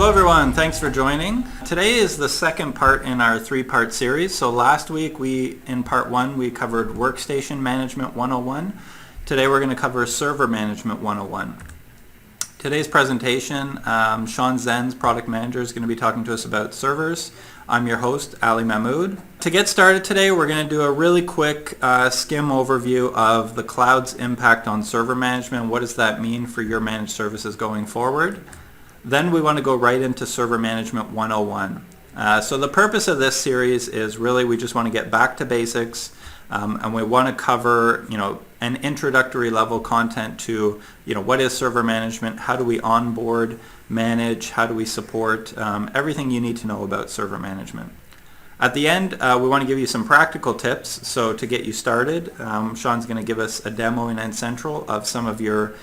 Hello everyone, thanks for joining. Today is the second part in our three-part series. So last week in part 1 we covered Workstation Management 101. Today we're going to cover Server Management 101. Today's presentation, Sean Zen's product manager is going to be talking to us about servers. I'm your host, Ali Mahmood. To get started today, we're going to do a really quick skim overview of the cloud's impact on server management. What does that mean for your managed services going forward? Then we want to go right into Server Management 101. So the purpose of this series is really we just want to get back to basics, and we want to cover, an introductory level content to, what is server management, how do we onboard, manage, how do we support, everything you need to know about server management. At the end, we want to give you some practical tips. So to get you started, Sean's going to give us a demo in N-Central of some of your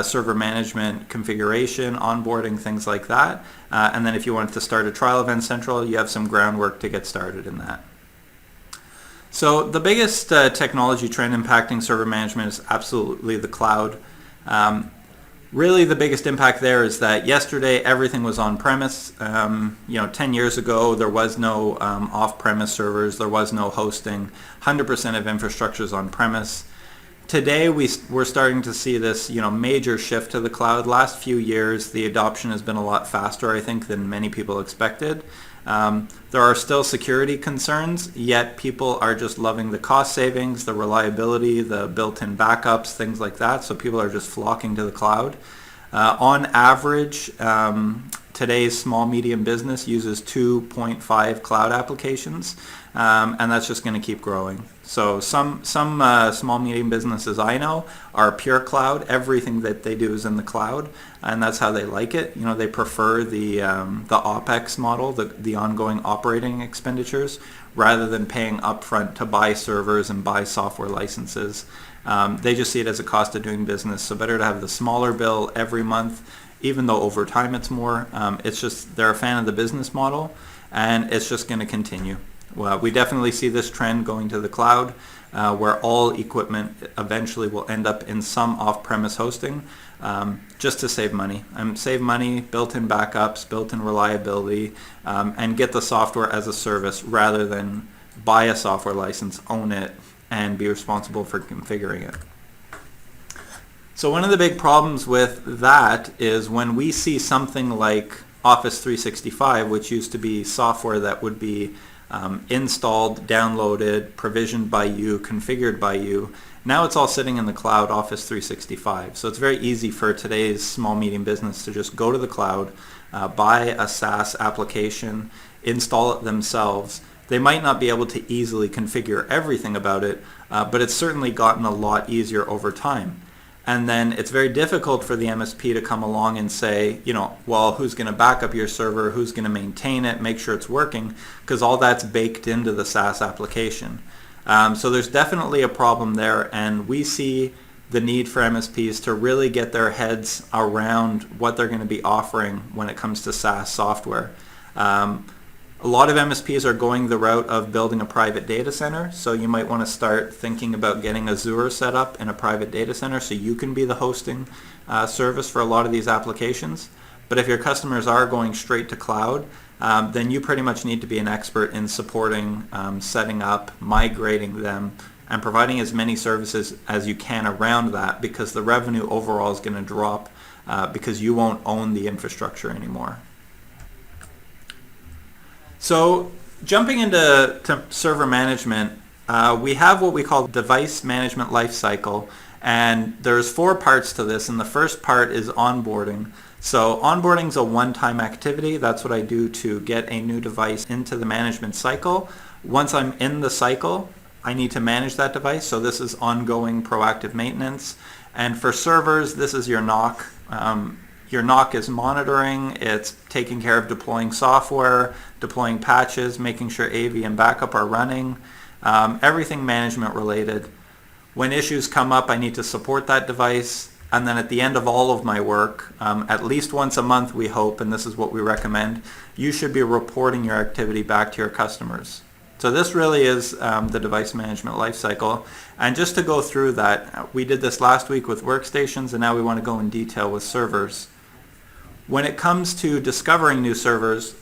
server management configuration, onboarding, things like that. And then if you wanted to start a trial of N-Central, you have some groundwork to get started in that. So the biggest technology trend impacting server management is absolutely the cloud. Really the biggest impact there is that yesterday everything was on-premise. 10 years ago there was no off-premise servers, there was no hosting, 100% of infrastructure is on-premise. Today we're starting to see this major shift to the cloud. Last few years the adoption has been a lot faster, I think, than many people expected. There are still security concerns, yet people are just loving the cost savings, the reliability, the built-in backups, things like that, so people are just flocking to the cloud. On average, today's small medium business uses 2.5 cloud applications, and that's just going to keep growing. So some small medium businesses I know are pure cloud. Everything that they do is in the cloud, and that's how they like it. They prefer the OpEx model, the ongoing operating expenditures, rather than paying upfront to buy servers and buy software licenses. They just see it as a cost of doing business. So better to have the smaller bill every month, even though over time it's more. It's just they're a fan of the business model, and it's just going to continue. Well, we definitely see this trend going to the cloud, where all equipment eventually will end up in some off-premise hosting, just to save money. Save money, built-in backups, built-in reliability, and get the software as a service rather than buy a software license, own it, and be responsible for configuring it. So one of the big problems with that is when we see something like Office 365, which used to be software that would be installed, downloaded, provisioned by you, configured by you. Now it's all sitting in the cloud, Office 365. So it's very easy for today's small medium business to just go to the cloud, buy a SaaS application, install it themselves. They might not be able to easily configure everything about it, but it's certainly gotten a lot easier over time. And then it's very difficult for the MSP to come along and say, well, who's going to back up your server, who's going to maintain it, make sure it's working, because all that's baked into the SaaS application. So there's definitely a problem there, and we see the need for MSPs to really get their heads around what they're going to be offering when it comes to SaaS software. A lot of MSPs are going the route of building a private data center, so you might want to start thinking about getting Azure set up in a private data center so you can be the hosting service for a lot of these applications. But if your customers are going straight to cloud, then you pretty much need to be an expert in supporting, setting up, migrating them, and providing as many services as you can around that, because the revenue overall is going to drop because you won't own the infrastructure anymore. So jumping into server management, we have what we call device management lifecycle, and there's 4 parts to this, and the first part is onboarding. So onboarding is a one-time activity. That's what I do to get a new device into the management cycle. Once I'm in the cycle, I need to manage that device, so this is ongoing proactive maintenance. And for servers, this is your NOC. Your NOC is monitoring, it's taking care of deploying software, deploying patches, making sure AV and backup are running, everything management related. When issues come up, I need to support that device, and then at the end of all of my work, at least once a month we hope, and this is what we recommend, you should be reporting your activity back to your customers. So this really is the device management lifecycle. And just to go through that, we did this last week with workstations, and now we want to go in detail with servers. When it comes to discovering new servers,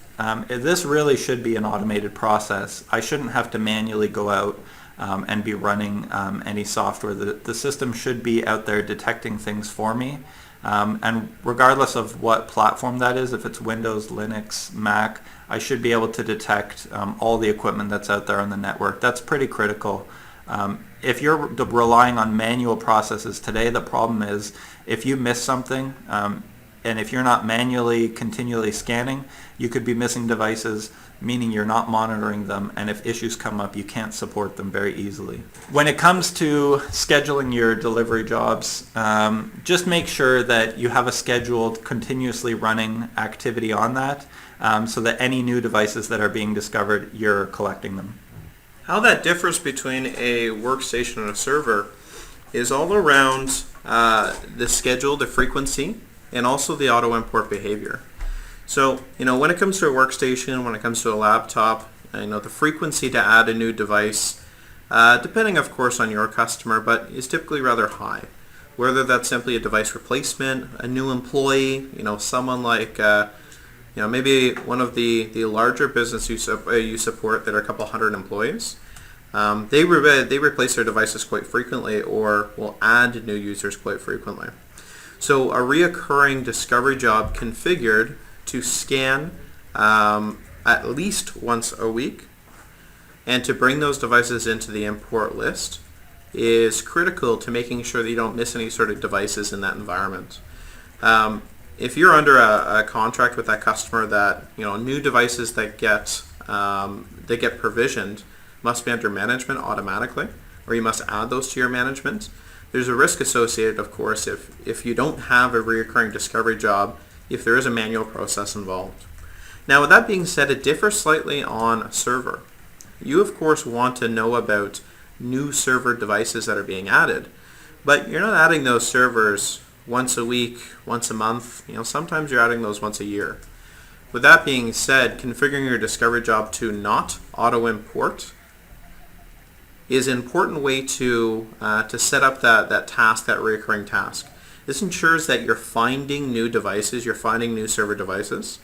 this really should be an automated process. I shouldn't have to manually go out and be running any software. The system should be out there detecting things for me. And regardless of what platform that is, if it's Windows, Linux, Mac, I should be able to detect all the equipment that's out there on the network. That's pretty critical. If you're relying on manual processes today, the problem is if you miss something, and if you're not manually continually scanning, you could be missing devices, meaning you're not monitoring them, and if issues come up, you can't support them very easily. When it comes to scheduling your delivery jobs, just make sure that you have a scheduled, continuously running activity on that, so that any new devices that are being discovered, you're collecting them. How that differs between a workstation and a server is all around the schedule, the frequency, and also the auto import behavior. So, when it comes to a workstation, when it comes to a laptop, the frequency to add a new device, depending of course on your customer, but is typically rather high. Whether that's simply a device replacement, a new employee, someone like, maybe one of the larger business you support that are a couple hundred employees, they replace their devices quite frequently or will add new users quite frequently. So a reoccurring discovery job configured to scan at least once a week and to bring those devices into the import list is critical to making sure that you don't miss any sort of devices in that environment. If you're under a contract with that customer that new devices that get provisioned must be under management automatically, or you must add those to your management, there's a risk associated, of course, if you don't have a recurring discovery job, if there is a manual process involved. Now, with that being said, it differs slightly on a server. You, of course, want to know about new server devices that are being added, but you're not adding those servers once a week, once a month. Sometimes you're adding those once a year. With that being said, configuring your discovery job to not auto-import is an important way to set up that task, that recurring task. This ensures that you're finding new devices, you're finding new server devices,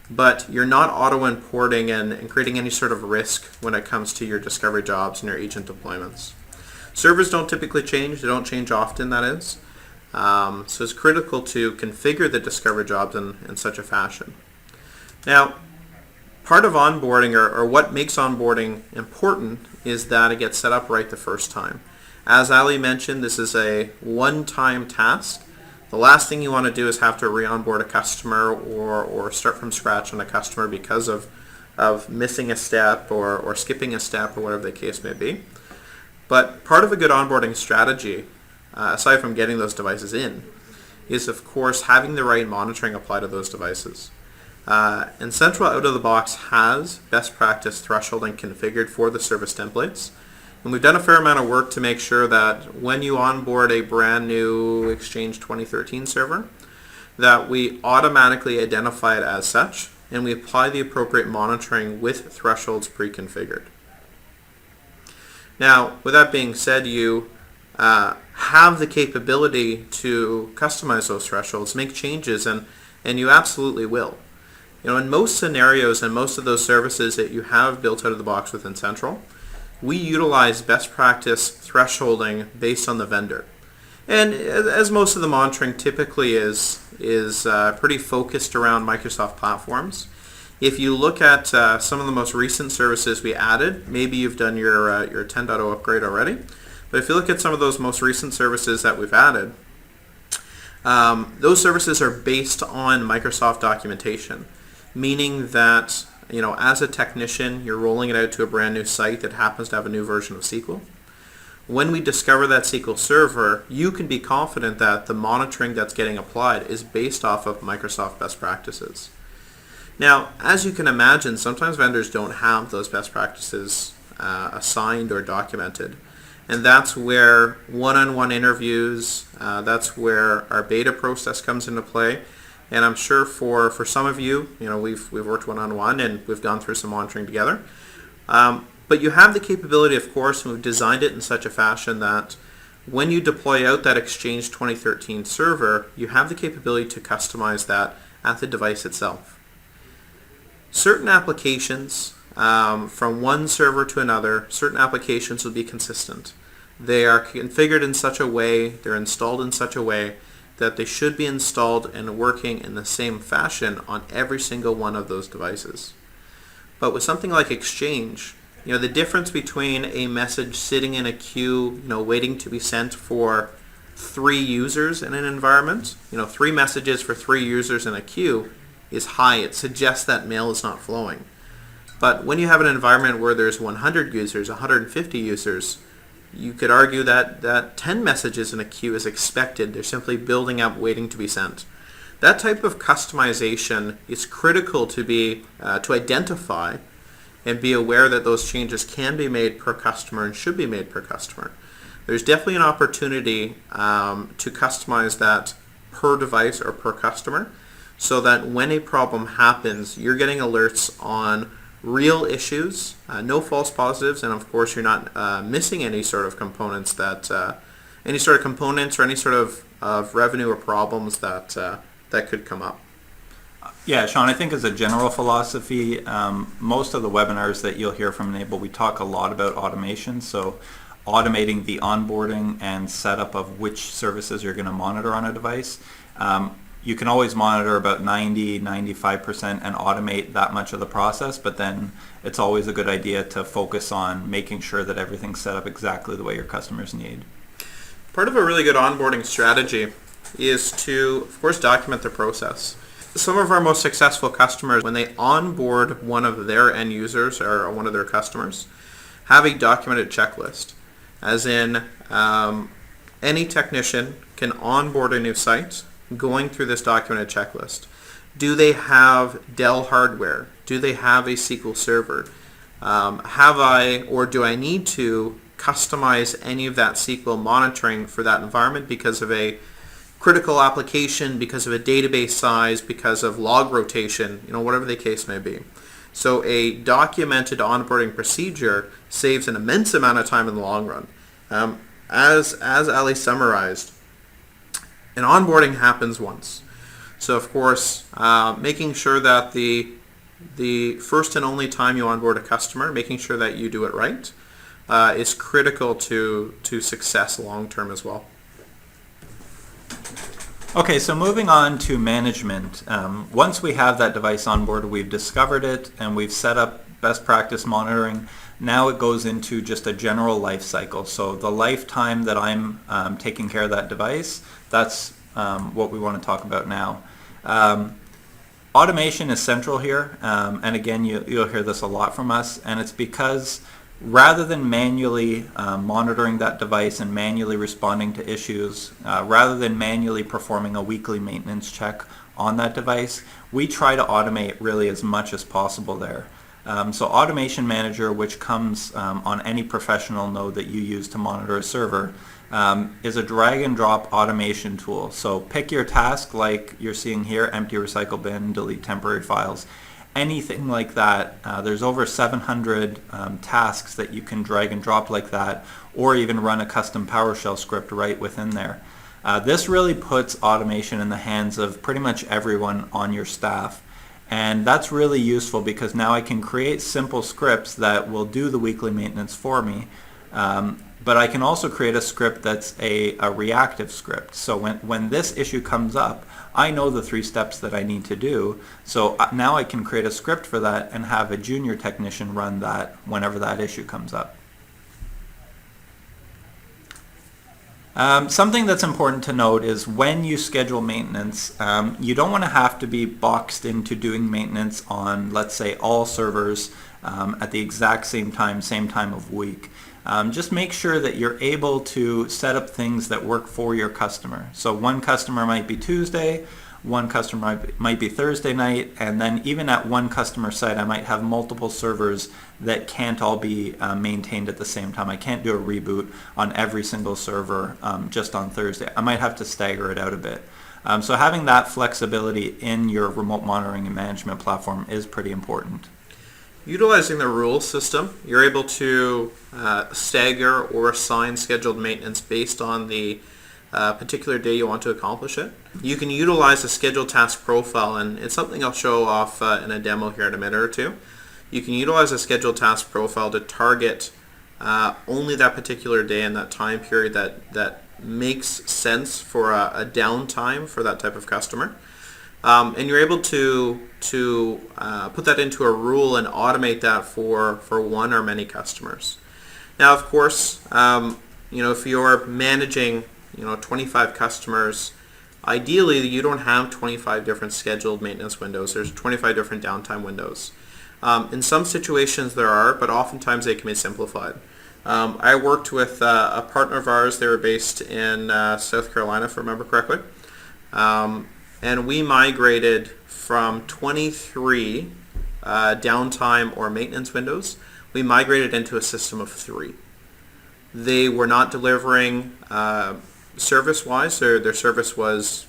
but you're not auto-importing and creating any sort of risk when it comes to your discovery jobs and your agent deployments. Servers don't typically change, they don't change often, that is. So it's critical to configure the discovery jobs in such a fashion. Now, part of onboarding, or what makes onboarding important, is that it gets set up right the first time. As Ali mentioned, this is a one-time task. The last thing you want to do is have to re-onboard a customer or start from scratch on a customer because of missing a step or skipping a step or whatever the case may be. But part of a good onboarding strategy, aside from getting those devices in, is of course having the right monitoring applied to those devices. And Central out of the box has best practice thresholding configured for the service templates. And we've done a fair amount of work to make sure that when you onboard a brand new Exchange 2013 server, that we automatically identify it as such and we apply the appropriate monitoring with thresholds pre-configured. Now, with that being said, you have the capability to customize those thresholds, make changes, and you absolutely will. In most scenarios and most of those services that you have built out of the box within Central, we utilize best practice thresholding based on the vendor. And as most of the monitoring typically is pretty focused around Microsoft platforms. If you look at some of the most recent services we added, maybe you've done your 10.0 upgrade already, but if you look at some of those most recent services that we've added, those services are based on Microsoft documentation, meaning that as a technician, you're rolling it out to a brand new site that happens to have a new version of SQL. When we discover that SQL server, you can be confident that the monitoring that's getting applied is based off of Microsoft best practices. Now, as you can imagine, sometimes vendors don't have those best practices assigned or documented. And that's where one-on-one interviews, that's where our beta process comes into play. And I'm sure for some of you, we've worked one-on-one and we've gone through some monitoring together. But you have the capability, of course, and we've designed it in such a fashion that when you deploy out that Exchange 2013 server, you have the capability to customize that at the device itself. Certain applications, from one server to another, certain applications will be consistent. They are configured in such a way, they're installed in such a way that they should be installed and working in the same fashion on every single one of those devices. But with something like Exchange, the difference between a message sitting in a queue, waiting to be sent for 3 users in an environment, 3 messages for 3 users in a queue is high. It suggests that mail is not flowing. But when you have an environment where there's 100 users, 150 users, you could argue that 10 messages in a queue is expected. They're simply building up, waiting to be sent. That type of customization is critical to identify and be aware that those changes can be made per customer and should be made per customer. There's definitely an opportunity to customize that per device or per customer so that when a problem happens, you're getting alerts on real issues, no false positives, and of course you're not missing any sort of components or any sort of revenue or problems that could come up. Yeah, Sean, I think as a general philosophy, most of the webinars that you'll hear from Enable, we talk a lot about automation. So automating the onboarding and setup of which services you're going to monitor on a device. You can always monitor about 90-95% and automate that much of the process, but then it's always a good idea to focus on making sure that everything's set up exactly the way your customers need. Part of a really good onboarding strategy is to, of course, document the process. Some of our most successful customers, when they onboard one of their end users or one of their customers, have a documented checklist. As in, any technician can onboard a new site going through this documented checklist. Do they have Dell hardware? Do they have a SQL server? Do I need to customize any of that SQL monitoring for that environment because of a critical application, because of a database size, because of log rotation, whatever the case may be. So a documented onboarding procedure saves an immense amount of time in the long run. As Ali summarized, an onboarding happens once. So of course, making sure that the first and only time you onboard a customer, making sure that you do it right, is critical to success long term as well. Okay, so moving on to management. Once we have that device on board, we've discovered it and we've set up best practice monitoring. Now it goes into just a general life cycle. So the lifetime that I'm taking care of that device, that's what we want to talk about now. Automation is central here, and again, you'll hear this a lot from us, and it's because rather than manually monitoring that device and manually responding to issues, rather than manually performing a weekly maintenance check on that device, we try to automate really as much as possible there. So Automation Manager, which comes on any professional node that you use to monitor a server, is a drag and drop automation tool. So pick your task like you're seeing here, empty recycle bin, delete temporary files, anything like that. There's over 700 tasks that you can drag and drop like that, or even run a custom PowerShell script right within there. This really puts automation in the hands of pretty much everyone on your staff. And that's really useful because now I can create simple scripts that will do the weekly maintenance for me. But I can also create a script that's a reactive script. So when this issue comes up, I know the 3 steps that I need to do. So now I can create a script for that and have a junior technician run that whenever that issue comes up. Something that's important to note is when you schedule maintenance, you don't want to have to be boxed into doing maintenance on, let's say, all servers at the exact same time of week. Just make sure that you're able to set up things that work for your customer. So one customer might be Tuesday, one customer might be Thursday night, and then even at one customer site I might have multiple servers that can't all be maintained at the same time. I can't do a reboot on every single server just on Thursday. I might have to stagger it out a bit. So having that flexibility in your remote monitoring and management platform is pretty important. Utilizing the rule system, you're able to stagger or assign scheduled maintenance based on the particular day you want to accomplish it. You can utilize a scheduled task profile, and it's something I'll show off in a demo here in a minute or two. You can utilize a scheduled task profile to target only that particular day and that time period that makes sense for a downtime for that type of customer. And you're able to put that into a rule and automate that for one or many customers. Now, of course, if you're managing 25 customers, ideally you don't have 25 different scheduled maintenance windows. There's 25 different downtime windows. In some situations there are, but oftentimes they can be simplified. I worked with a partner of ours. They were based in South Carolina, if I remember correctly. And we migrated from 23 downtime or maintenance windows. We migrated into a system of 3. They were not delivering service-wise. Their service was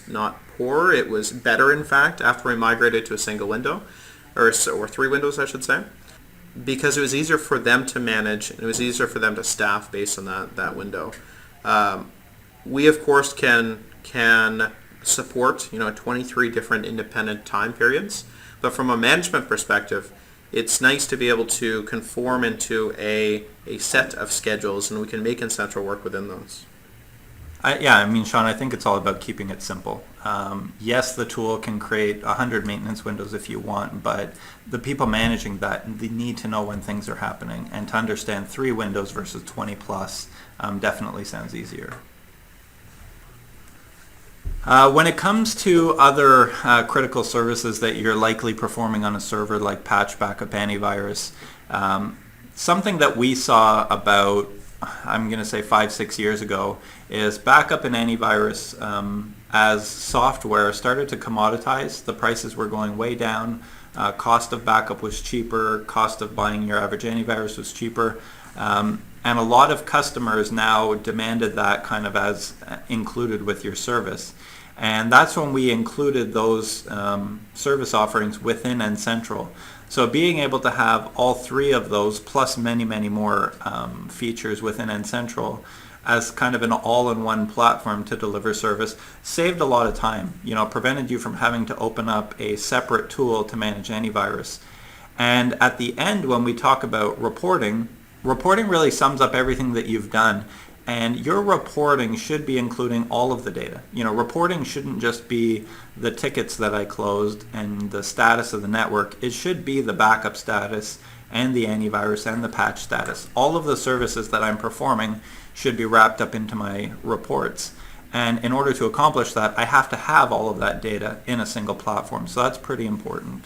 not poor. It was better, in fact, after we migrated to a single window, or 3 windows, I should say, because it was easier for them to manage and it was easier for them to staff based on that window. We, of course, can support 23 different independent time periods, but from a management perspective, it's nice to be able to conform into a set of schedules, and we can make Incentral work within those. Sean, I think it's all about keeping it simple. Yes, the tool can create 100 maintenance windows if you want, but the people managing that, they need to know when things are happening, and to understand 3 windows versus 20 plus definitely sounds easier. When it comes to other critical services that you're likely performing on a server, like patch, backup, antivirus, something that we saw about, I'm going to say 5-6 years ago, is backup and antivirus as software started to commoditize. The prices were going way down. Cost of backup was cheaper. Cost of buying your average antivirus was cheaper. And a lot of customers now demanded that kind of as included with your service. And that's when we included those service offerings within Incentral. So being able to have all 3 of those plus many, many more features within Incentral as kind of an all-in-one platform to deliver service saved a lot of time. Prevented you from having to open up a separate tool to manage antivirus. And at the end, when we talk about reporting really sums up everything that you've done. And your reporting should be including all of the data. Reporting shouldn't just be the tickets that I closed and the status of the network. It should be the backup status and the antivirus and the patch status. All of the services that I'm performing should be wrapped up into my reports. And in order to accomplish that, I have to have all of that data in a single platform. So that's pretty important.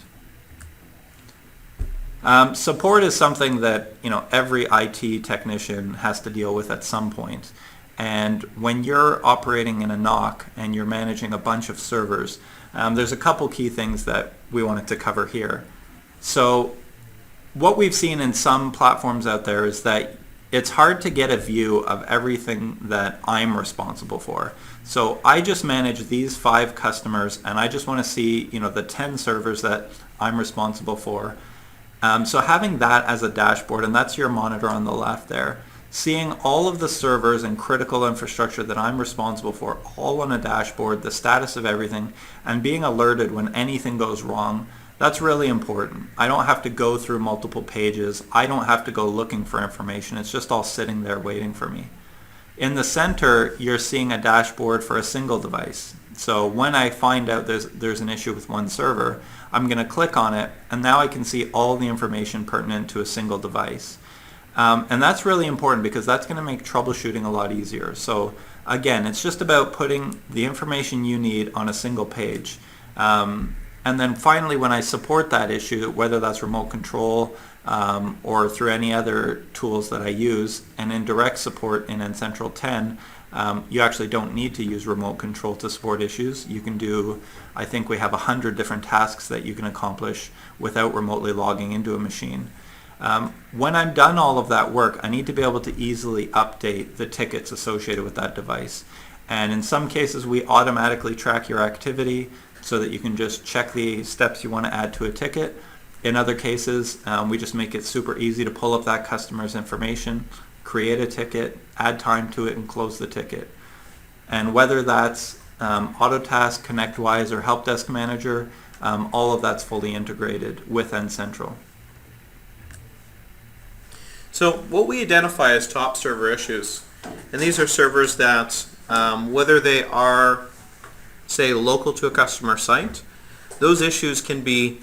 Support is something that every IT technician has to deal with at some point. And when you're operating in a NOC and you're managing a bunch of servers, there's a couple key things that we wanted to cover here. So what we've seen in some platforms out there is that it's hard to get a view of everything that I'm responsible for. So I just manage these 5 customers, and I just want to see the 10 servers that I'm responsible for. So having that as a dashboard, and that's your monitor on the left there, seeing all of the servers and critical infrastructure that I'm responsible for all on a dashboard, the status of everything, and being alerted when anything goes wrong, that's really important. I don't have to go through multiple pages. I don't have to go looking for information. It's just all sitting there waiting for me. In the center, you're seeing a dashboard for a single device. So when I find out there's an issue with one server, I'm going to click on it, and now I can see all the information pertinent to a single device. And that's really important because that's going to make troubleshooting a lot easier. So again, it's just about putting the information you need on a single page. And then finally, when I support that issue, whether that's remote control or through any other tools that I use, and in direct support in Incentral 10, you actually don't need to use remote control to support issues. You can do, I think we have 100 different tasks that you can accomplish without remotely logging into a machine. When I'm done all of that work, I need to be able to easily update the tickets associated with that device. And in some cases, we automatically track your activity so that you can just check the steps you want to add to a ticket. In other cases, we just make it super easy to pull up that customer's information, create a ticket, add time to it, and close the ticket. And whether that's Autotask, ConnectWise, or Help Desk Manager, all of that's fully integrated with N-Central. So what we identify as top server issues, and these are servers that, whether they are, say, local to a customer site, those issues can be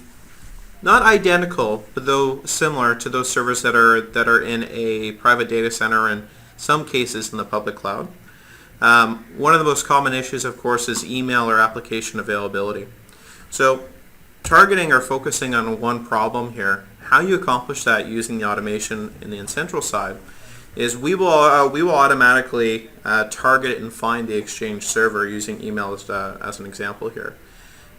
not identical, but though similar to those servers that are in a private data center, in some cases in the public cloud. One of the most common issues, of course, is email or application availability. So targeting or focusing on one problem here, how you accomplish that using the automation in the N-Central side is we will automatically target and find the Exchange server using email as an example here.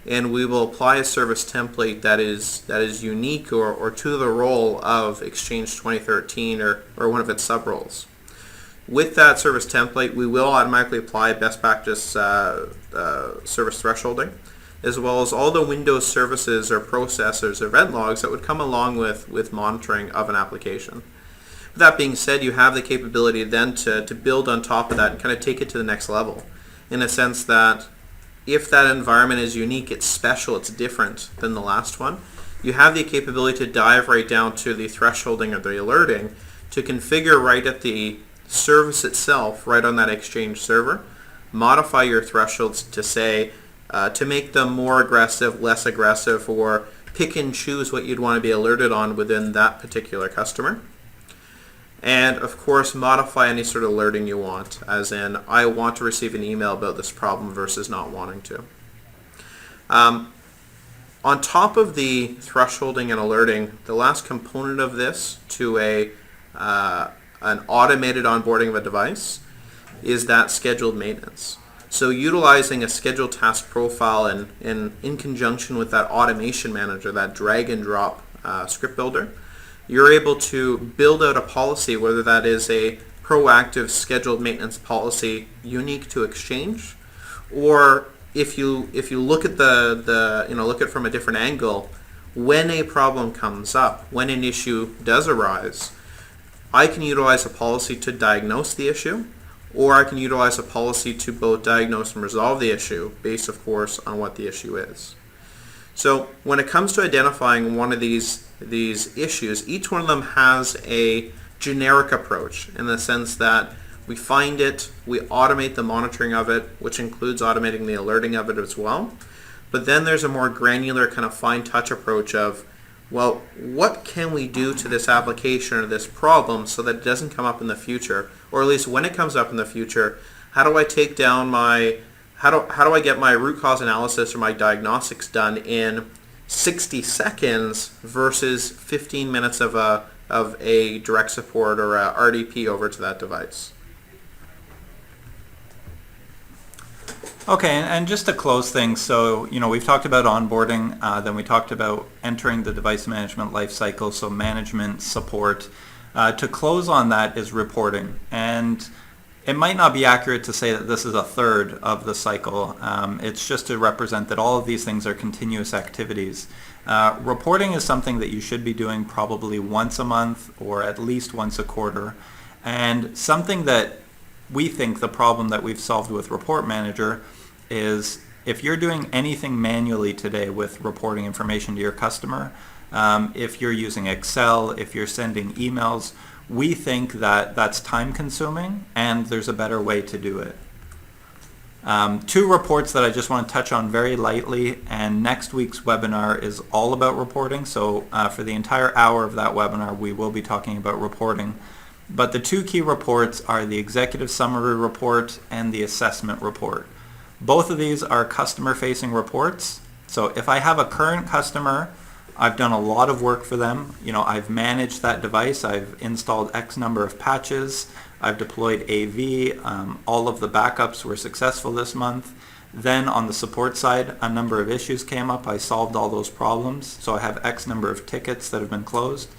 And we will apply a service template that is unique or to the role of Exchange 2013 or one of its sub-roles. With that service template, we will automatically apply best practice service thresholding, as well as all the Windows services or processors or event logs that would come along with monitoring of an application. With that being said, you have the capability then to build on top of that and kind of take it to the next level, in a sense that if that environment is unique, it's special, it's different than the last one, you have the capability to dive right down to the thresholding or the alerting to configure right at the service itself, right on that Exchange server, modify your thresholds to say, to make them more aggressive, less aggressive, or pick and choose what you'd want to be alerted on within that particular customer. And of course, modify any sort of alerting you want, as in, I want to receive an email about this problem versus not wanting to. On top of the thresholding and alerting, the last component of this to an automated onboarding of a device is that scheduled maintenance. So utilizing a scheduled task profile and in conjunction with that automation manager, that drag and drop script builder, you're able to build out a policy, whether that is a proactive scheduled maintenance policy unique to Exchange, or if you look at look at it from a different angle, when a problem comes up, when an issue does arise, I can utilize a policy to diagnose the issue, or I can utilize a policy to both diagnose and resolve the issue based, of course, on what the issue is. So when it comes to identifying one of these issues, each one of them has a generic approach in the sense that we find it, we automate the monitoring of it, which includes automating the alerting of it as well. But then there's a more granular kind of fine touch approach of, well, what can we do to this application or this problem so that it doesn't come up in the future, or at least when it comes up in the future, how do I take down how do I get my root cause analysis or my diagnostics done in 60 seconds versus 15 minutes of a direct support or a RDP over to that device? Okay, and just to close things, so we've talked about onboarding, then we talked about entering the device management lifecycle, so management, support. To close on that is reporting, and it might not be accurate to say that this is a third of the cycle. It's just to represent that all of these things are continuous activities. Reporting is something that you should be doing probably once a month or at least once a quarter, and something that we think the problem that we've solved with Report Manager is if you're doing anything manually today with reporting information to your customer, if you're using Excel, if you're sending emails, we think that that's time consuming and there's a better way to do it. Two reports that I just want to touch on very lightly, and next week's webinar is all about reporting, so for the entire hour of that webinar we will be talking about reporting. But the two key reports are the Executive Summary Report and the Assessment Report. Both of these are customer-facing reports. So if I have a current customer, I've done a lot of work for them. I've managed that device. I've installed X number of patches. I've deployed AV. All of the backups were successful this month. Then on the support side, a number of issues came up. I solved all those problems. So I have X number of tickets that have been closed.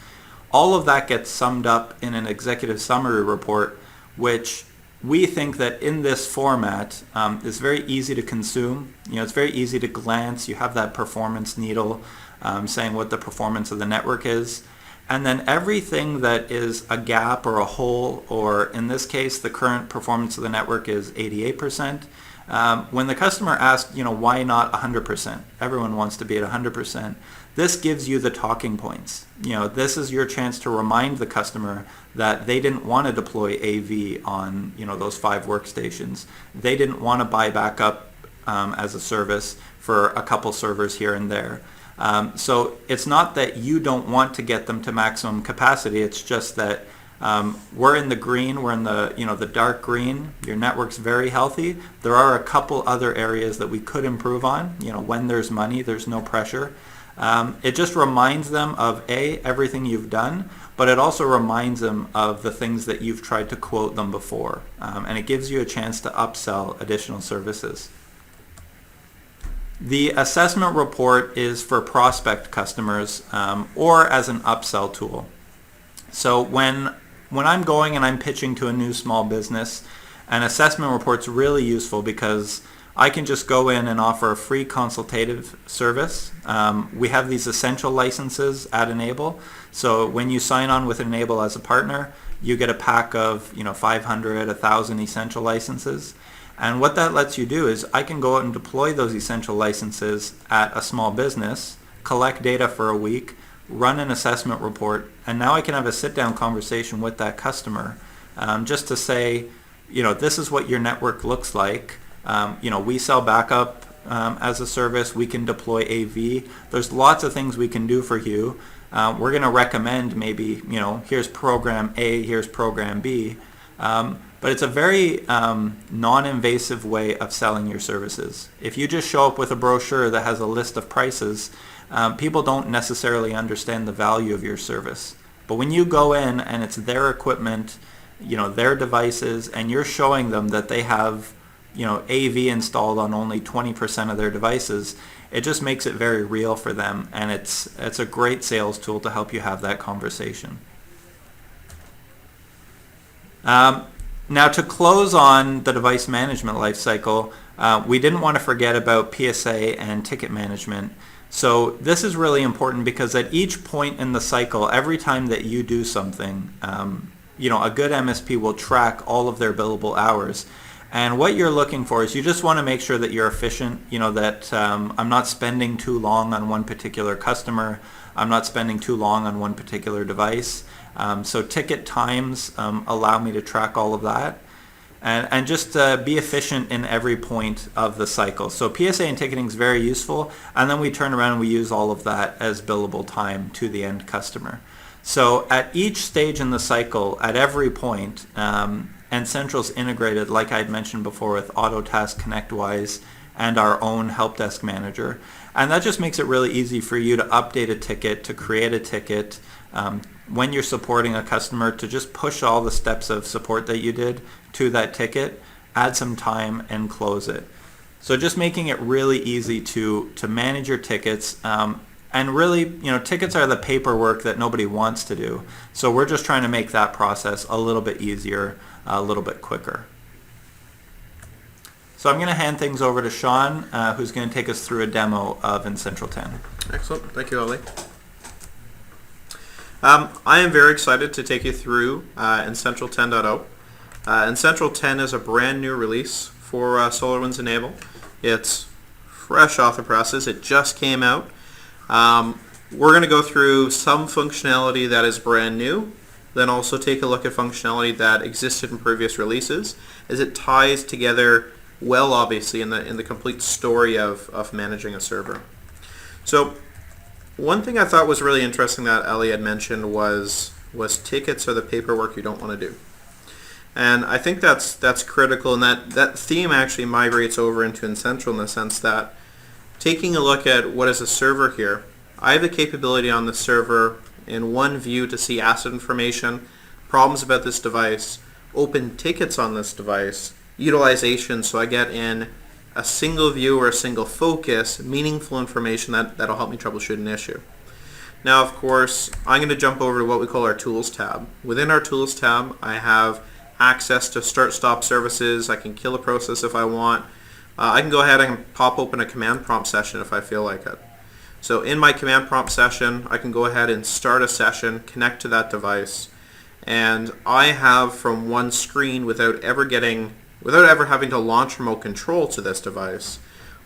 All of that gets summed up in an executive summary report, which we think that in this format is very easy to consume. It's very easy to glance. You have that performance needle saying what the performance of the network is. And then everything that is a gap or a hole, or in this case, the current performance of the network is 88%. When the customer asks, why not 100%? Everyone wants to be at 100%. This gives you the talking points. This is your chance to remind the customer that they didn't want to deploy AV on, those 5 workstations. They didn't want to buy backup as a service for a couple servers here and there. So it's not that you don't want to get them to maximum capacity. It's just that we're in the green. We're in the dark green. Your network's very healthy. There are a couple other areas that we could improve on. When there's money, there's no pressure. It just reminds them of everything you've done, but it also reminds them of the things that you've tried to quote them before, and it gives you a chance to upsell additional services. The assessment report is for prospect customers or as an upsell tool. So when I'm going and I'm pitching to a new small business, an assessment report's really useful because I can just go in and offer a free consultative service. We have these essential licenses at Enable. So when you sign on with Enable as a partner, you get a pack of 500, 1,000 essential licenses. And what that lets you do is I can go out and deploy those essential licenses at a small business, collect data for a week, run an assessment report, and now I can have a sit-down conversation with that customer just to say, this is what your network looks like. We sell backup as a service. We can deploy AV. There's lots of things we can do for you. We're going to recommend maybe, here's program A, here's program B. But it's a very non-invasive way of selling your services. If you just show up with a brochure that has a list of prices, people don't necessarily understand the value of your service. But when you go in and it's their equipment, their devices, and you're showing them that they have AV installed on only 20% of their devices, it just makes it very real for them, and it's a great sales tool to help you have that conversation. Now, to close on the device management lifecycle, we didn't want to forget about PSA and ticket management. So this is really important because at each point in the cycle, every time that you do something, a good MSP will track all of their billable hours. And what you're looking for is you just want to make sure that you're efficient, that I'm not spending too long on one particular customer. I'm not spending too long on one particular device. So ticket times allow me to track all of that. And just be efficient in every point of the cycle. So PSA and ticketing is very useful. And then we turn around and we use all of that as billable time to the end customer. So at each stage in the cycle, at every point, and Central's integrated, like I had mentioned before, with Autotask ConnectWise and our own help desk manager. And that just makes it really easy for you to update a ticket, to create a ticket, when you're supporting a customer, to just push all the steps of support that you did to that ticket, add some time, and close it. So just making it really easy to manage your tickets. And really, tickets are the paperwork that nobody wants to do. So we're just trying to make that process a little bit easier, a little bit quicker. So I'm going to hand things over to Sean, who's going to take us through a demo of N-Central 10. Excellent. Thank you, Ali. I am very excited to take you through N-Central 10.0. N-Central 10 is a brand new release for SolarWinds Enable. It's fresh off the presses. It just came out. We're going to go through some functionality that is brand new, then also take a look at functionality that existed in previous releases, as it ties together well, obviously, in the complete story of managing a server. So one thing I thought was really interesting that Ali had mentioned was tickets are the paperwork you don't want to do. And I think that's critical, and that theme actually migrates over into N-Central in the sense that taking a look at what is a server here, I have the capability on the server in one view to see asset information, problems about this device, open tickets on this device, utilization, so I get in a single view or a single focus, meaningful information that'll help me troubleshoot an issue. Now, of course, I'm going to jump over to what we call our Tools tab. Within our Tools tab, I have access to start-stop services. I can kill a process if I want. I can go ahead and pop open a command prompt session if I feel like it. So in my command prompt session, I can go ahead and start a session, connect to that device, and I have from one screen without ever having to launch remote control to this device,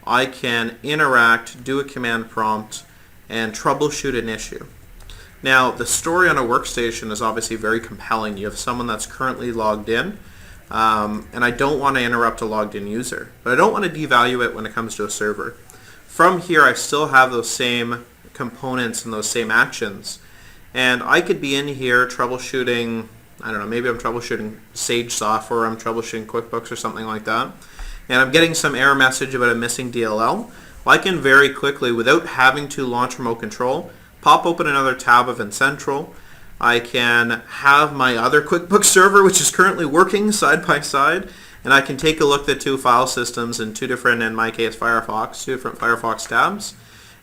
I can interact, do a command prompt, and troubleshoot an issue. Now, the story on a workstation is obviously very compelling. You have someone that's currently logged in, and I don't want to interrupt a logged in user, but I don't want to devalue it when it comes to a server. From here, I still have those same components and those same actions, and I could be in here troubleshooting, I don't know, maybe I'm troubleshooting Sage software, I'm troubleshooting QuickBooks or something like that, and I'm getting some error message about a missing DLL. Well, I can very quickly, without having to launch remote control, pop open another tab of Incentral. I can have my other QuickBooks server, which is currently working side by side, and I can take a look at two file systems in two different, in my case Firefox, two different Firefox tabs,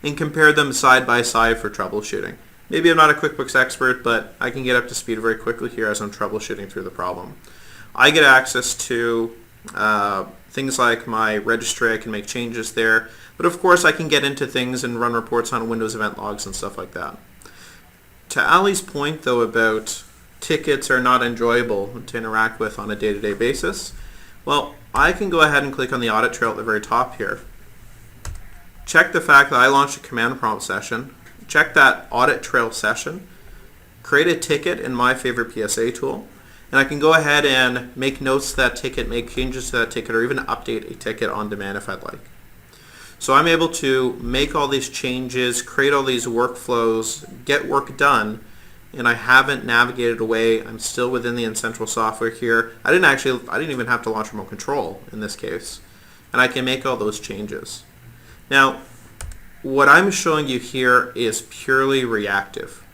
and compare them side by side for troubleshooting. Maybe I'm not a QuickBooks expert, but I can get up to speed very quickly here as I'm troubleshooting through the problem. I get access to things like my registry. I can make changes there, but of course I can get into things and run reports on Windows event logs and stuff like that. To Ali's point though about tickets are not enjoyable to interact with on a day-to-day basis, well, I can go ahead and click on the audit trail at the very top here. Check the fact that I launched a command prompt session, check that audit trail session, create a ticket in my favorite PSA tool, and I can go ahead and make notes to that ticket, make changes to that ticket, or even update a ticket on demand if I'd like. So I'm able to make all these changes, create all these workflows, get work done, and I haven't navigated away. I'm still within the Incentral software here. I didn't even have to launch remote control in this case, and I can make all those changes. Now, what I'm showing you here is purely reactive.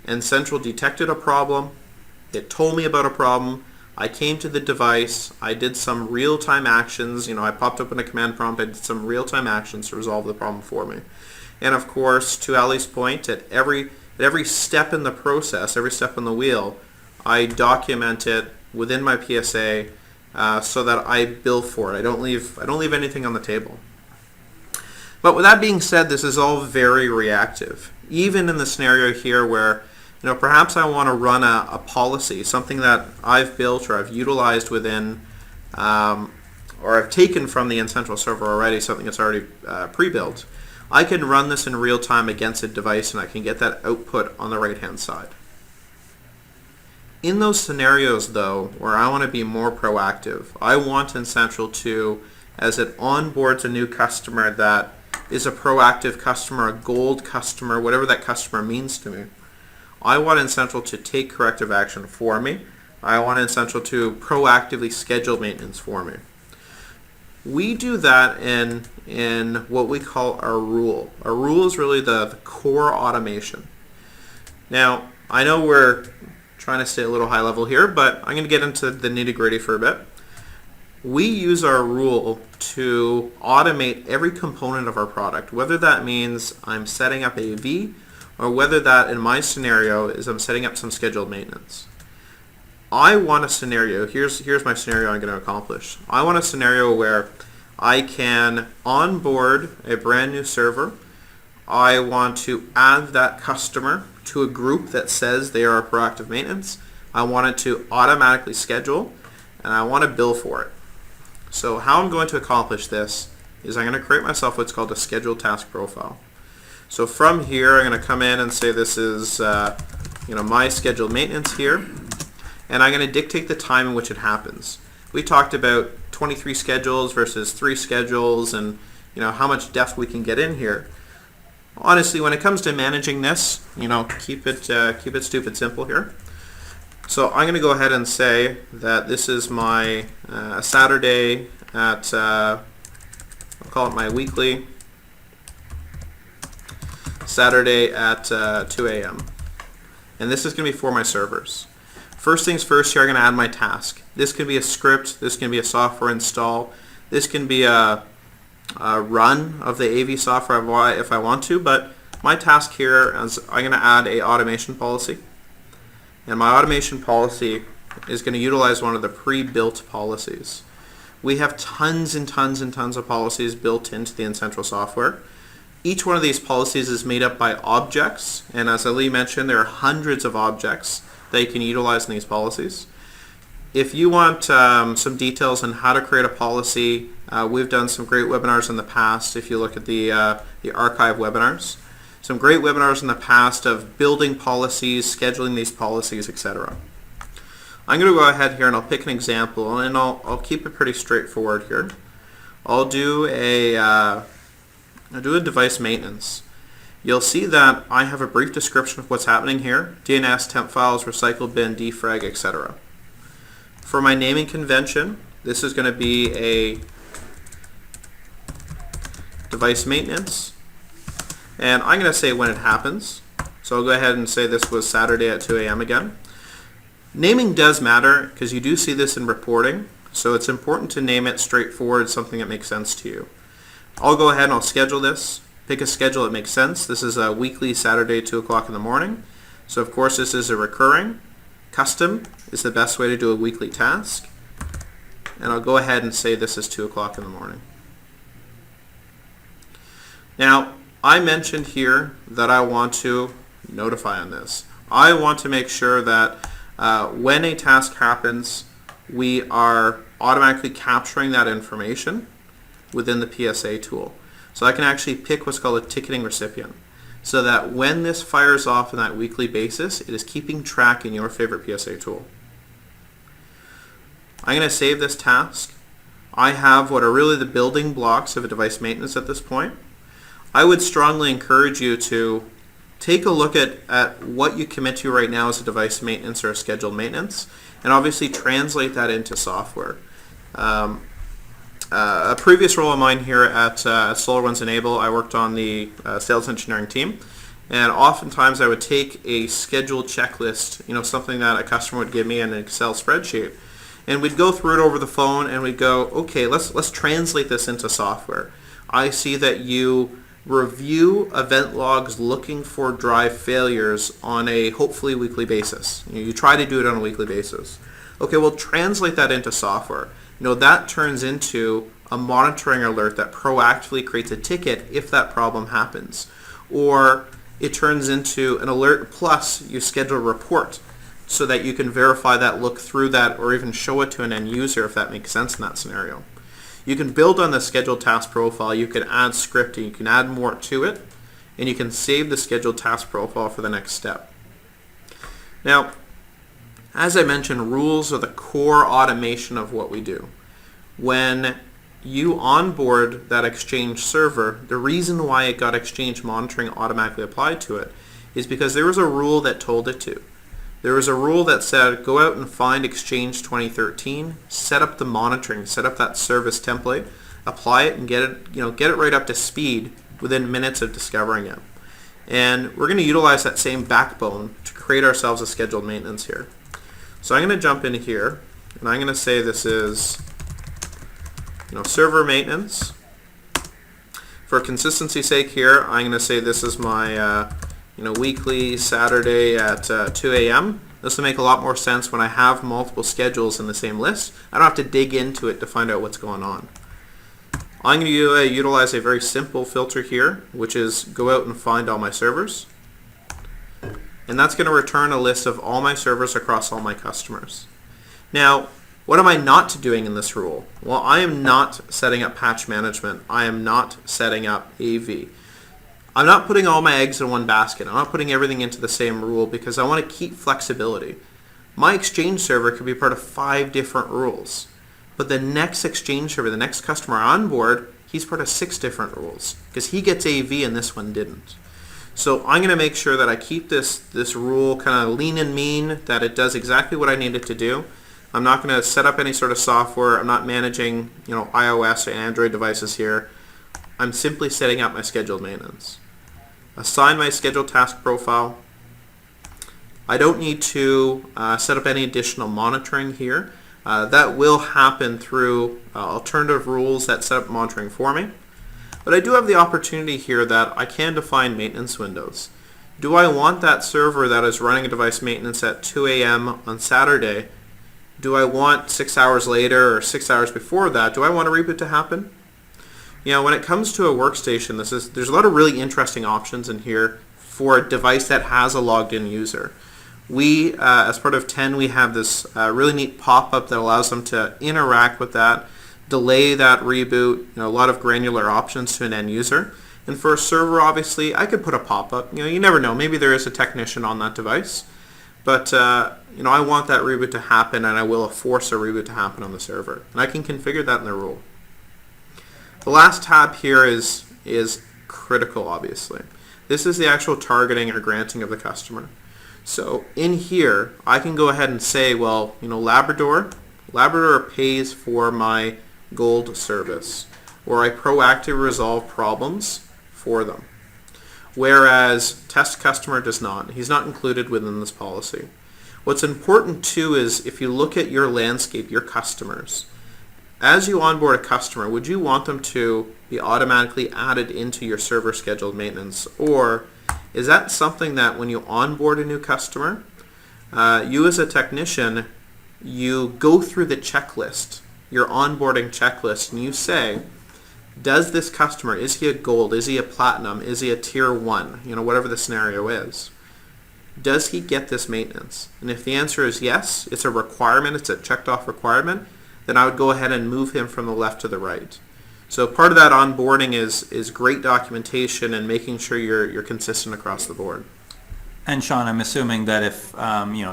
Incentral detected a problem. It told me about a problem. I came to the device. I did some real-time actions. I popped open a command prompt. I did some real-time actions to resolve the problem for me. And of course, to Ali's point, at every step in the process, every step on the wheel, I document it within my PSA so that I bill for it. I don't leave anything on the table. But with that being said, this is all very reactive. Even in the scenario here where perhaps I want to run a policy, something that I've built or I've utilized within, or I've taken from the Incentral server already, something that's already pre-built. I can run this in real time against a device and I can get that output on the right-hand side. In those scenarios, though, where I want to be more proactive, I want Incentral to, as it onboards a new customer that is a proactive customer, a gold customer, whatever that customer means to me, I want Incentral to take corrective action for me. I want Incentral to proactively schedule maintenance for me. We do that in what we call our rule. Our rule is really the core automation. Now, I know we're trying to stay a little high level here, but I'm going to get into the nitty-gritty for a bit. We use our rule to automate every component of our product, whether that means I'm setting up AV, or whether that, in my scenario, is I'm setting up some scheduled maintenance. I want a scenario, here's my scenario I'm going to accomplish. I want a scenario where I can onboard a brand new server. I want to add that customer to a group that says they are a proactive maintenance. I want it to automatically schedule, and I want to bill for it. So how I'm going to accomplish this is I'm going to create myself what's called a scheduled task profile. So from here, I'm going to come in and say this is my scheduled maintenance here, and I'm going to dictate the time in which it happens. We talked about 23 schedules versus 3 schedules, and how much depth we can get in here. Honestly, when it comes to managing this, keep it stupid simple here. So I'm going to go ahead and say that this is my Saturday at I'll call it my weekly. Saturday at 2 a.m. And this is going to be for my servers. First things first here, I'm going to add my task. This can be a script, this can be a software install, this can be a run of the AV software if I want to, but my task here is I'm going to add a automation policy. And my automation policy is going to utilize one of the pre-built policies. We have tons and tons and tons of policies built into the Incentral software. Each one of these policies is made up by objects, and as Ali mentioned, there are hundreds of objects that you can utilize in these policies. If you want some details on how to create a policy, we've done some great webinars in the past. If you look at the archive webinars, some great webinars in the past of building policies, scheduling these policies, etc. I'm going to go ahead here and I'll pick an example, and I'll keep it pretty straightforward here. I'll do a device maintenance. You'll see that I have a brief description of what's happening here: DNS, temp files, recycle bin, defrag, etc. For my naming convention, this is going to be a device maintenance, and I'm going to say when it happens. So I'll go ahead and say this was Saturday at 2 a.m. again. Naming does matter because you do see this in reporting, so it's important to name it straightforward, something that makes sense to you. I'll go ahead and I'll schedule this. Pick a schedule that makes sense. This is a weekly Saturday, 2 o'clock in the morning. So of course this is a recurring. Custom is the best way to do a weekly task. And I'll go ahead and say this is 2 o'clock in the morning. Now, I mentioned here that I want to notify on this. I want to make sure that when a task happens, we are automatically capturing that information within the PSA tool. So I can actually pick what's called a ticketing recipient, so that when this fires off on that weekly basis, it is keeping track in your favorite PSA tool. I'm going to save this task. I have what are really the building blocks of a device maintenance at this point. I would strongly encourage you to take a look at what you commit to right now as a device maintenance or a scheduled maintenance, and obviously translate that into software. A previous role of mine here at SolarWinds Enable, I worked on the sales engineering team, and oftentimes I would take a scheduled checklist, something that a customer would give me in an Excel spreadsheet, and we'd go through it over the phone, and we'd go, okay, let's translate this into software. I see that you review event logs looking for drive failures on a hopefully weekly basis. You try to do it on a weekly basis. Okay, well, translate that into software. That turns into a monitoring alert that proactively creates a ticket if that problem happens. Or it turns into an alert plus you schedule a report so that you can verify that, look through that, or even show it to an end user if that makes sense in that scenario. You can build on the scheduled task profile, you can add scripting, you can add more to it, and you can save the scheduled task profile for the next step. Now, as I mentioned, rules are the core automation of what we do. When you onboard that Exchange server, the reason why it got Exchange monitoring automatically applied to it is because there was a rule that told it to. There was a rule that said, go out and find Exchange 2013, set up the monitoring, set up that service template, apply it, and get it right up to speed within minutes of discovering it. And we're going to utilize that same backbone to create ourselves a scheduled maintenance here. So I'm going to jump in here, and I'm going to say this is server maintenance. For consistency's sake here, I'm going to say this is my weekly Saturday at 2 a.m. This will make a lot more sense when I have multiple schedules in the same list. I don't have to dig into it to find out what's going on. I'm going to utilize a very simple filter here, which is go out and find all my servers. And that's going to return a list of all my servers across all my customers. Now, what am I not doing in this rule? Well, I am not setting up patch management. I am not setting up AV. I'm not putting all my eggs in one basket. I'm not putting everything into the same rule because I want to keep flexibility. My Exchange server could be part of 5 different rules, but the next Exchange server, the next customer on board, he's part of 6 different rules because he gets AV and this one didn't. So I'm going to make sure that I keep this rule kind of lean and mean, that it does exactly what I need it to do. I'm not going to set up any sort of software. I'm not managing iOS or Android devices here. I'm simply setting up my scheduled maintenance. Assign my scheduled task profile. I don't need to set up any additional monitoring here. That will happen through alternative rules that set up monitoring for me. But I do have the opportunity here that I can define maintenance windows. Do I want that server that is running a device maintenance at 2 a.m. on Saturday, do I want 6 hours later or 6 hours before that, do I want a reboot to happen? When it comes to a workstation, there's a lot of really interesting options in here for a device that has a logged in user. We, as part of 10, we have this really neat pop-up that allows them to interact with that, delay that reboot, a lot of granular options to an end user. And for a server, obviously, I could put a pop-up. You never know. Maybe there is a technician on that device. But, I want that reboot to happen, and I will force a reboot to happen on the server. And I can configure that in the rule. The last tab here is critical, obviously. This is the actual targeting or granting of the customer. So in here, I can go ahead and say, well, Labrador pays for my gold service, or I proactively resolve problems for them. Whereas test customer does not. He's not included within this policy. What's important too is if you look at your landscape, your customers, as you onboard a customer, would you want them to be automatically added into your server scheduled maintenance? Or is that something that when you onboard a new customer, you as a technician, you go through the checklist, your onboarding checklist, and you say, does this customer, is he a gold, is he a platinum, is he a tier 1, whatever the scenario is, does he get this maintenance? And if the answer is yes, it's a requirement, it's a checked off requirement, then I would go ahead and move him from the left to the right. So part of that onboarding is great documentation and making sure you're consistent across the board. And Sean, I'm assuming that if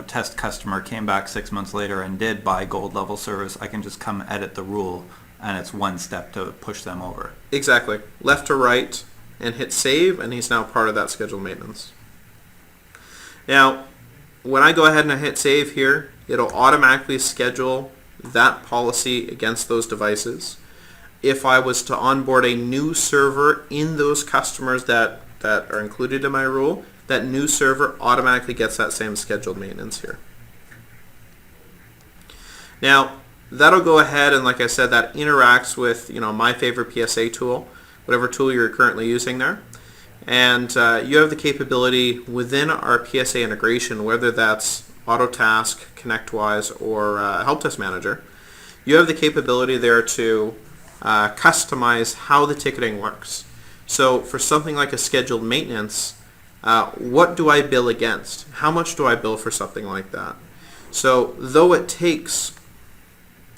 test customer came back 6 months later and did buy gold level service, I can just come edit the rule, and it's one step to push them over. Exactly. Left to right and hit save, and he's now part of that scheduled maintenance. Now, when I go ahead and I hit save here, it'll automatically schedule that policy against those devices. If I was to onboard a new server in those customers that are included in my rule, that new server automatically gets that same scheduled maintenance here. Now, that'll go ahead and, like I said, that interacts with my favorite PSA tool, whatever tool you're currently using there. And you have the capability within our PSA integration, whether that's Autotask, ConnectWise, or Help Desk Manager, you have the capability there to customize how the ticketing works. So for something like a scheduled maintenance, what do I bill against? How much do I bill for something like that? So though it takes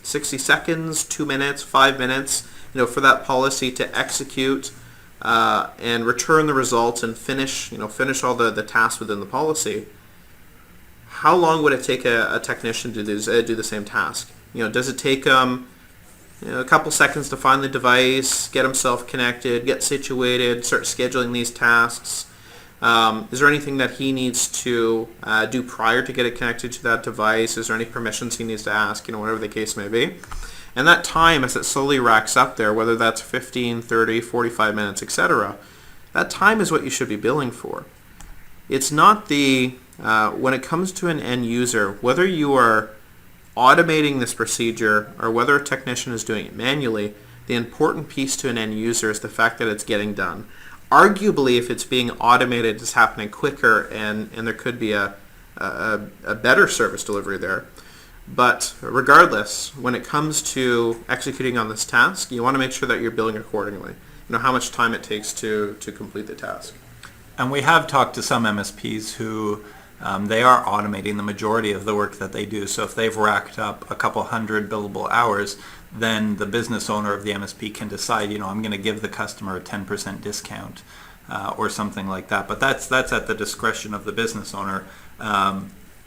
60 seconds, 2 minutes, 5 minutes, for that policy to execute and return the results and finish all the tasks within the policy, how long would it take a technician to do the same task? Does it take a couple seconds to find the device, get himself connected, get situated, start scheduling these tasks? Is there anything that he needs to do prior to get it connected to that device? Is there any permissions he needs to ask, whatever the case may be? And that time, as it slowly racks up there, whether that's 15, 30, 45 minutes, etc., that time is what you should be billing for. It's not when it comes to an end user, whether you are automating this procedure or whether a technician is doing it manually, the important piece to an end user is the fact that it's getting done. Arguably, if it's being automated, it's happening quicker, and there could be a better service delivery there. But regardless, when it comes to executing on this task, you want to make sure that you're billing accordingly. How much time it takes to complete the task. And we have talked to some MSPs who they are automating the majority of the work that they do. So if they've racked up a couple hundred billable hours, then the business owner of the MSP can decide, I'm going to give the customer a 10% discount or something like that. But that's at the discretion of the business owner.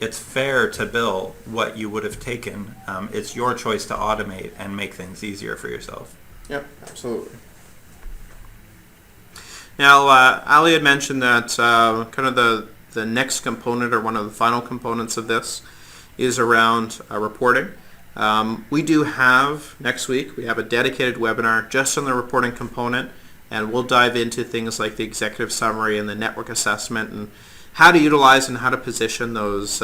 It's fair to bill what you would have taken. It's your choice to automate and make things easier for yourself. Yep, absolutely. Now, Ali had mentioned that kind of the next component, or one of the final components of this, is around reporting. We do have, next week, we have a dedicated webinar just on the reporting component, and we'll dive into things like the executive summary and the network assessment and how to utilize and how to position those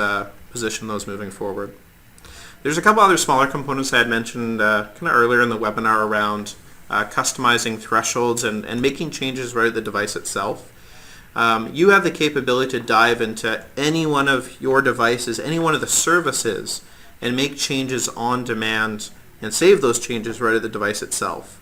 moving forward. There's a couple other smaller components I had mentioned kind of earlier in the webinar around customizing thresholds and making changes right at the device itself. You have the capability to dive into any one of your devices, any one of the services, and make changes on demand and save those changes right at the device itself.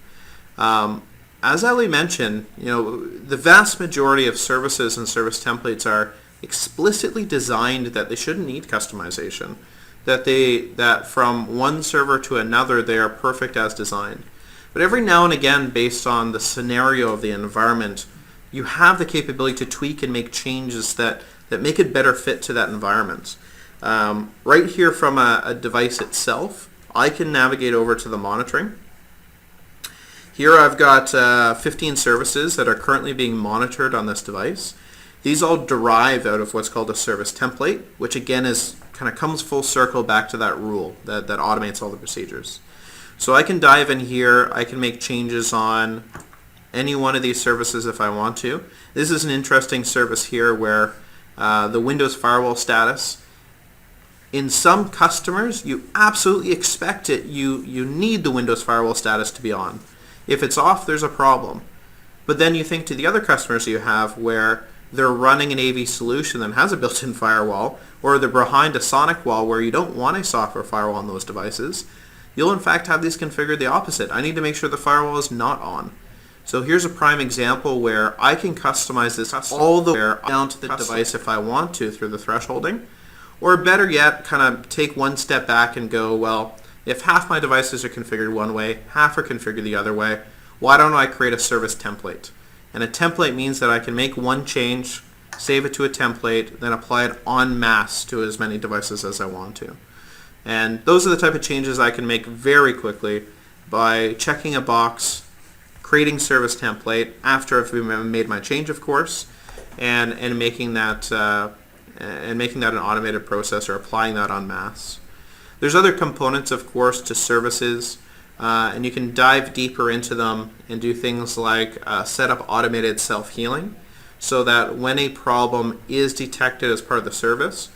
as Ali mentioned, the vast majority of services and service templates are explicitly designed that they shouldn't need customization, that from one server to another they are perfect as designed. But every now and again, based on the scenario of the environment, you have the capability to tweak and make changes that make it better fit to that environment. Right here from a device itself, I can navigate over to the monitoring. Here I've got 15 services that are currently being monitored on this device. These all derive out of what's called a service template, which again kind of comes full circle back to that rule that automates all the procedures. So I can dive in here, I can make changes on any one of these services if I want to. This is an interesting service here where the Windows firewall status, in some customers you absolutely expect it, you need the Windows firewall status to be on. If it's off, there's a problem. But then you think to the other customers you have where they're running an AV solution that has a built-in firewall, or they're behind a sonic wall where you don't want a software firewall on those devices, you'll in fact have these configured the opposite. I need to make sure the firewall is not on. So here's a prime example where I can customize this all the way down to the device if I want to through the thresholding. Or better yet, kind of take one step back and go, well, if half my devices are configured one way, half are configured the other way, why don't I create a service template? And a template means that I can make one change, save it to a template, then apply it en masse to as many devices as I want to. And those are the type of changes I can make very quickly by checking a box, creating service template after I've made my change, of course, and making that an automated process or applying that en masse. There's other components, of course, to services, and you can dive deeper into them and do things like set up automated self-healing so that when a problem is detected as part of the service,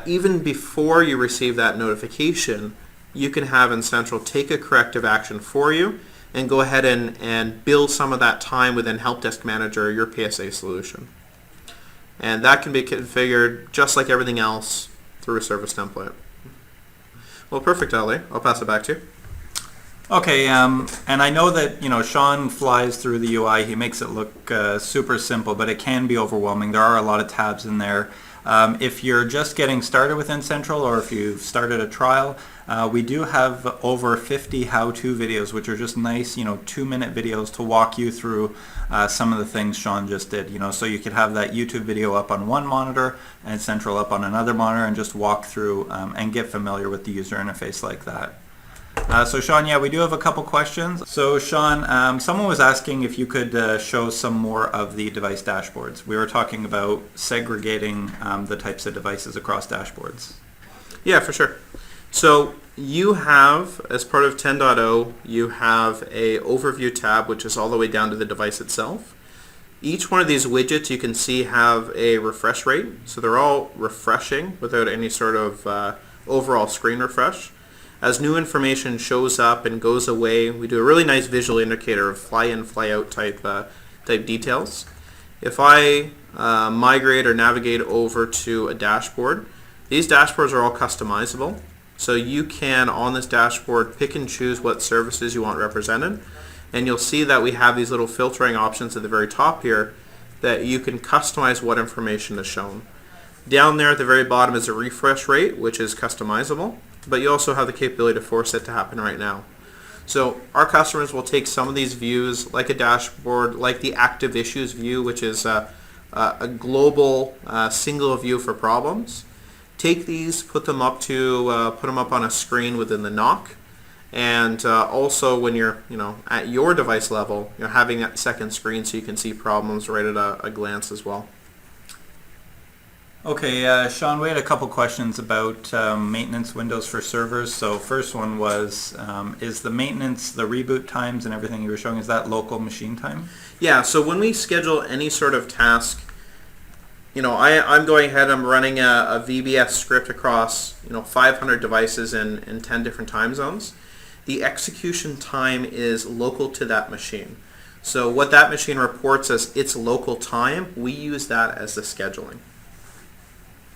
even before you receive that notification, you can have N-central take a corrective action for you and go ahead and build some of that time within Help Desk Manager or your PSA solution. And that can be configured just like everything else through a service template. Well, perfect, Ali. I'll pass it back to you. Okay, and I know that Sean flies through the UI. He makes it look super simple, but it can be overwhelming. There are a lot of tabs in there. If you're just getting started with N-central, or if you've started a trial, we do have over 50 how-to videos, which are just nice, 2-minute videos to walk you through some of the things Sean just did. So you could have that YouTube video up on one monitor and N-central up on another monitor, and just walk through and get familiar with the user interface like that. So Sean, yeah, we do have a couple questions. So Sean, someone was asking if you could show some more of the device dashboards. We were talking about segregating the types of devices across dashboards. Yeah, for sure. So you have, as part of 10.0, you have a overview tab, which is all the way down to the device itself. Each one of these widgets you can see have a refresh rate. So they're all refreshing without any sort of overall screen refresh. As new information shows up and goes away, we do a really nice visual indicator of fly-in, fly-out type details. If I migrate or navigate over to a dashboard, these dashboards are all customizable. So you can, on this dashboard, pick and choose what services you want represented. And you'll see that we have these little filtering options at the very top here that you can customize what information is shown. Down there at the very bottom is a refresh rate, which is customizable, but you also have the capability to force it to happen right now. So our customers will take some of these views, like a dashboard, like the active issues view, which is a global single view for problems. Take these, put them up on a screen within the NOC, and also when you're at your device level, you're having that second screen so you can see problems right at a glance as well. Okay, Sean, we had a couple questions about maintenance windows for servers. So first one was, is the maintenance, the reboot times and everything you were showing, is that local machine time? Yeah, so when we schedule any sort of task, I'm going ahead, I'm running a VBS script across 500 devices in 10 different time zones. The execution time is local to that machine. So what that machine reports as its local time, we use that as the scheduling.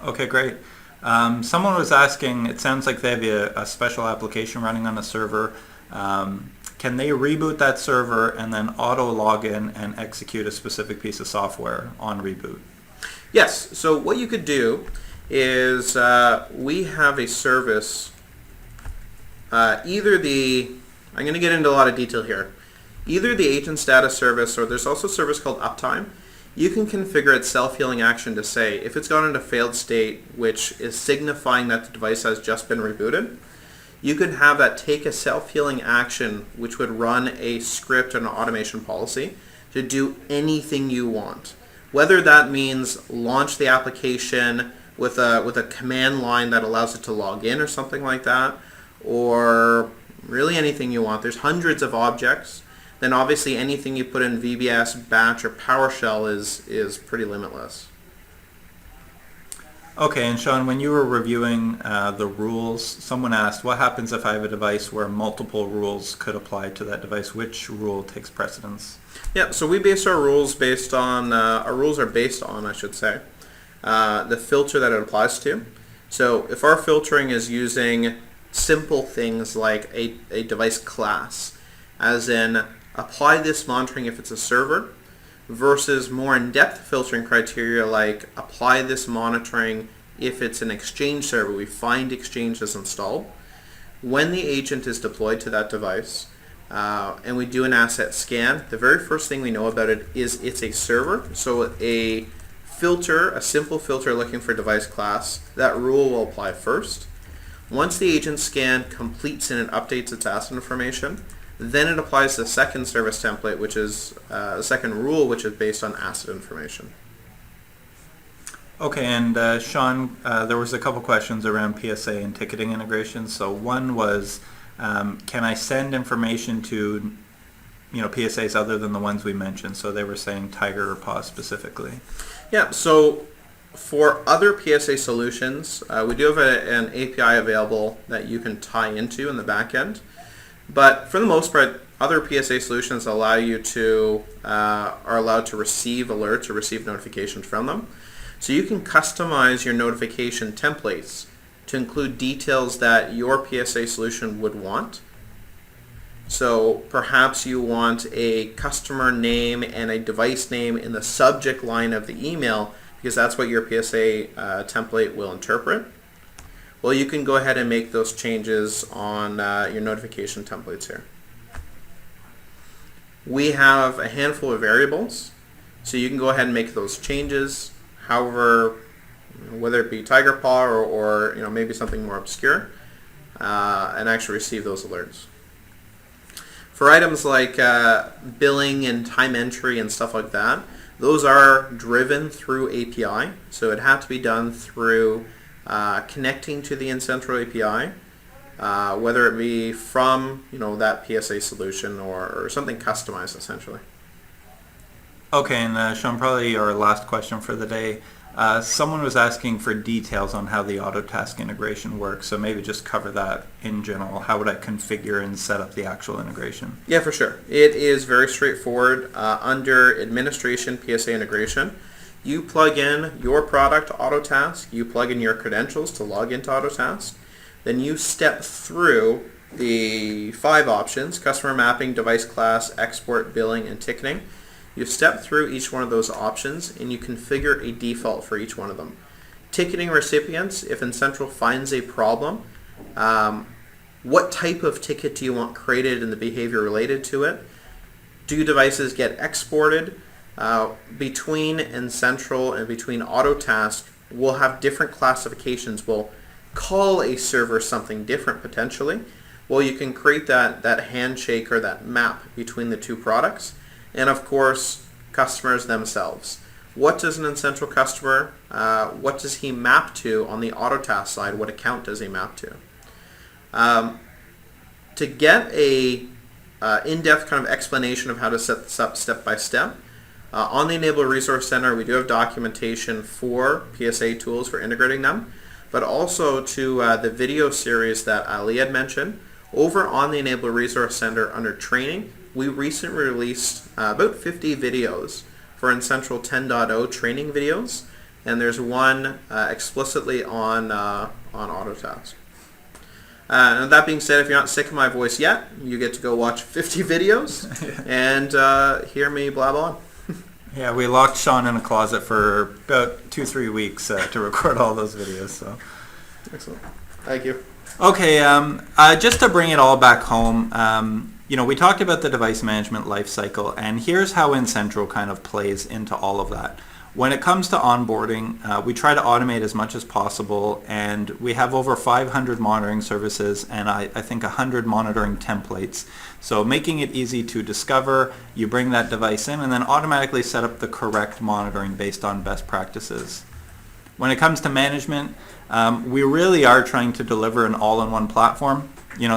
Okay, great. Someone was asking, it sounds like they have a special application running on a server. Can can they reboot that server and then auto log in and execute a specific piece of software on reboot? Yes. So what you could do is we have a service, I'm going to get into a lot of detail here. Either the agent status service, or there's also a service called Uptime. You can configure its self-healing action to say if it's gone into failed state, which is signifying that the device has just been rebooted, you could have that take a self-healing action which would run a script and an automation policy to do anything you want. Whether that means launch the application with a command line that allows it to log in or something like that, or really anything you want. There's hundreds of objects. Then obviously anything you put in VBS, Batch, or PowerShell is pretty limitless. Okay, and Sean, when you were reviewing the rules, someone asked, what happens if I have a device where multiple rules could apply to that device? Which rule takes precedence? Yeah, so we base our rules based on, I should say, the filter that it applies to. So if our filtering is using simple things like a device class, as in apply this monitoring if it's a server, versus more in-depth filtering criteria like apply this monitoring if it's an Exchange server, we find Exchange is installed. When the agent is deployed to that device and we do an asset scan, the very first thing we know about it is it's a server. So a simple filter looking for device class, that rule will apply first. Once the agent scan completes and it updates its asset information, then it applies the second service template, which is the second rule, which is based on asset information. Okay, and Sean, there was a couple questions around PSA and ticketing integration. So one was, can I send information to PSAs other than the ones we mentioned? So they were saying Tiger or PAW specifically. Yeah, so for other PSA solutions, we do have an API available that you can tie into in the back end. But for the most part, other PSA solutions allow you to are allowed to receive alerts or receive notifications from them. So you can customize your notification templates to include details that your PSA solution would want. So perhaps you want a customer name and a device name in the subject line of the email because that's what your PSA template will interpret. Well, you can go ahead and make those changes on your notification templates here. We have a handful of variables, so you can go ahead and make those changes. However, whether it be Tiger Paw or maybe something more obscure, and actually receive those alerts. For items like billing and time entry and stuff like that, those are driven through API, so it had to be done through connecting to the Incentro API, whether it be from that PSA solution or something customized essentially. Okay, and Sean, probably our last question for the day. Someone was asking for details on how the Autotask integration works, so maybe just cover that in general. How would I configure and set up the actual integration? Yeah, for sure. It is very straightforward. Under Administration PSA Integration, you plug in your product Autotask, you plug in your credentials to log into Autotask, then you step through the 5 options: customer mapping, device class, export, billing, and ticketing. You step through each one of those options and you configure a default for each one of them. Ticketing recipients, if Incentro finds a problem, what type of ticket do you want created and the behavior related to it? Do devices get exported? Between Incentro and between Autotask, we'll have different classifications. We'll call a server something different potentially. Well, you can create that handshake or that map between the two products. And of course, customers themselves. What does an Incentro customer, what does he map to on the Autotask side? What account does he map to? To get a in-depth kind of explanation of how to set this up step by step, on the Enable Resource Center, we do have documentation for PSA tools for integrating them, but also to the video series that Ali had mentioned. Over on the Enable Resource Center under Training, we recently released about 50 videos for Incentro 10.0 training videos, and there's one explicitly on Autotask. And that being said, if you're not sick of my voice yet, you get to go watch 50 videos and hear me blab on. Yeah, we locked Sean in a closet for about 2-3 weeks to record all those videos. So, excellent. Thank you. Okay, just to bring it all back home, we talked about the device management lifecycle, and here's how Incentral kind of plays into all of that. When it comes to onboarding, we try to automate as much as possible, and we have over 500 monitoring services and I think 100 monitoring templates. So making it easy to discover, you bring that device in and then automatically set up the correct monitoring based on best practices. When it comes to management, we really are trying to deliver an all-in-one platform.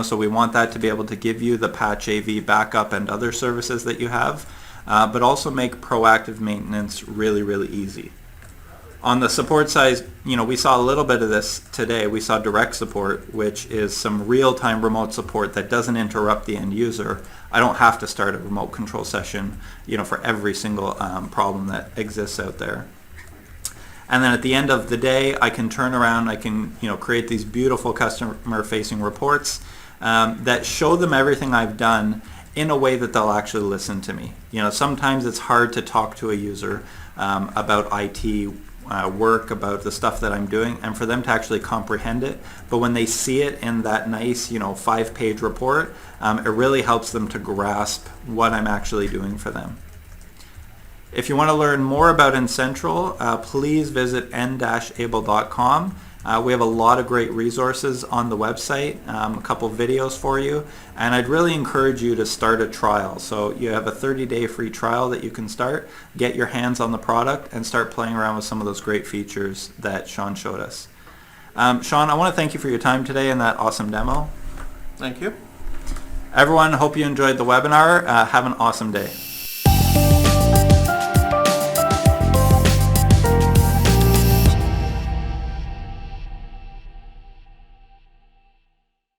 So we want that to be able to give you the patch AV backup and other services that you have, but also make proactive maintenance really, really easy. On the support side, we saw a little bit of this today. We saw direct support, which is some real-time remote support that doesn't interrupt the end user. I don't have to start a remote control session, for every single problem that exists out there. And then at the end of the day, I can turn around, I can create these beautiful customer-facing reports that show them everything I've done in a way that they'll actually listen to me. Sometimes it's hard to talk to a user about IT work, about the stuff that I'm doing, and for them to actually comprehend it. But when they see it in that nice, 5-page report, it really helps them to grasp what I'm actually doing for them. If you want to learn more about Incentral, please visit n-able.com. We have a lot of great resources on the website, a couple videos for you, and I'd really encourage you to start a trial. So you have a 30-day free trial that you can start, get your hands on the product, and start playing around with some of those great features that Sean showed us. Sean, I want to thank you for your time today and that awesome demo. Thank you. Everyone, hope you enjoyed the webinar. Have an awesome day.